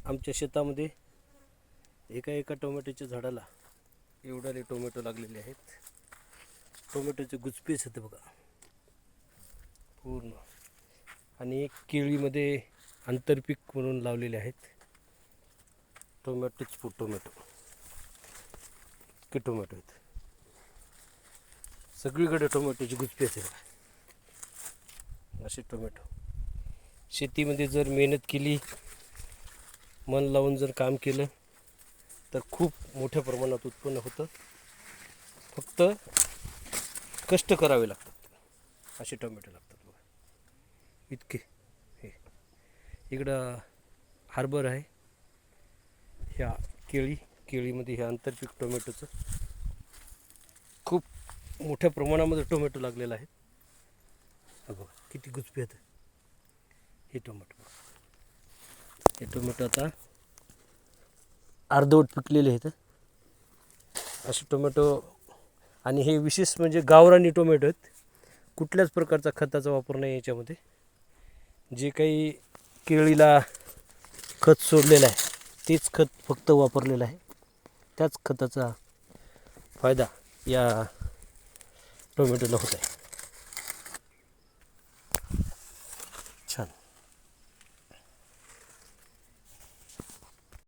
आमच्या शेतामध्ये एका टोमॅटोच्या झाडाला एवढे टोमॅटो लागलेले आहेत. टोमॅटोचे गुचपेच आहेत बघा पूर्ण. आणि एक केळीमध्ये आंतरपीक म्हणून लावलेले आहेत टोमॅटो की टोमॅटो आहेत. सगळीकडे टोमॅटोची गुचपे आहेत. असे टोमॅटो शेतीमध्ये जर मेहनत केली, मन लावून जर काम केलं तर खूप मोठ्या प्रमाणात उत्पन्न होतं. फक्त कष्ट करावे लागतात. असे टोमॅटो लागतात बघा इतके. हे इकडं हार्बर आहे. ह्या केळीमध्ये हे आंतरपीक टोमॅटोचं खूप मोठ्या प्रमाणामध्ये टोमॅटो लागलेला आहे. बघा किती गुचपे आहेत हे टोमॅटो. हे टोमॅटो आता अर्धवट पिकलेले आहेत असे टोमॅटो. आणि हे विशेष म्हणजे गावरानी टोमॅटो आहेत. कुठल्याच प्रकारचा खताचा वापर नाही याच्यामध्ये. जे काही केळीला खत सोडलेलं आहे तेच खत फक्त वापरलेलं आहे. त्याच खताचा फायदा या टोमॅटोला होत आहे.